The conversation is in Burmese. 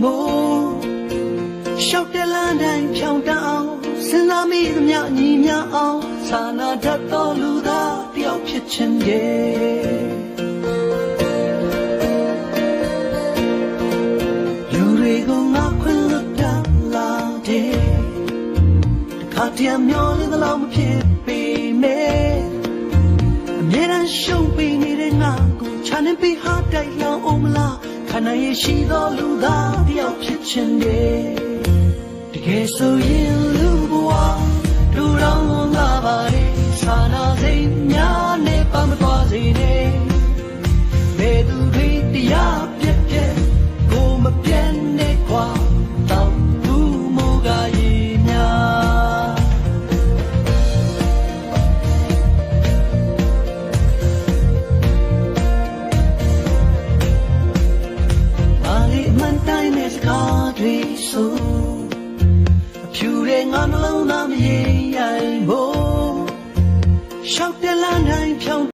မို့ရှောက်တဲ့လမ်းတိုင်းဖြောင်းတအောင်စဉ်းစားမိသမျှညီမြအောင်စာနာတတ်သောလူသားတယောက်ဖြစ်ချင်တယ်လူတွေကိုငါခွင့်လွတ်တာလာတယ်တခါတည်းမျောလင်းသလောက်မဖြစ်ပေမဲ့အမြဲတမ်းရှုံးပေးနေတဲ့ငါကိုချမ်းနေပြီးဟာတိုက်လောင်အောင်မလားခန္ဓာရဲ့ရှိသောလူသားတယောက်ဖြစ်ချင်တယ်တကယ်ဆိုရင်လူဘဝတို့တော်ငါပါလေစာနာစိတ်များနဲ့ပါမသွားစေနဲ့ဘယ်သူတွေတရားပြက်ပြက်ကိုမပြတ်နဲ့ကွာတောက်ဘူးမိုးကရေများပါလေအမှန်တိုင်းနဲ့စကားတွေဆိုဖြူတဲ့ငါနှလုံးသားမရေရိုင်ဖို့ရှောက်တဲ့လမ်းတိုင်းဖြောင်း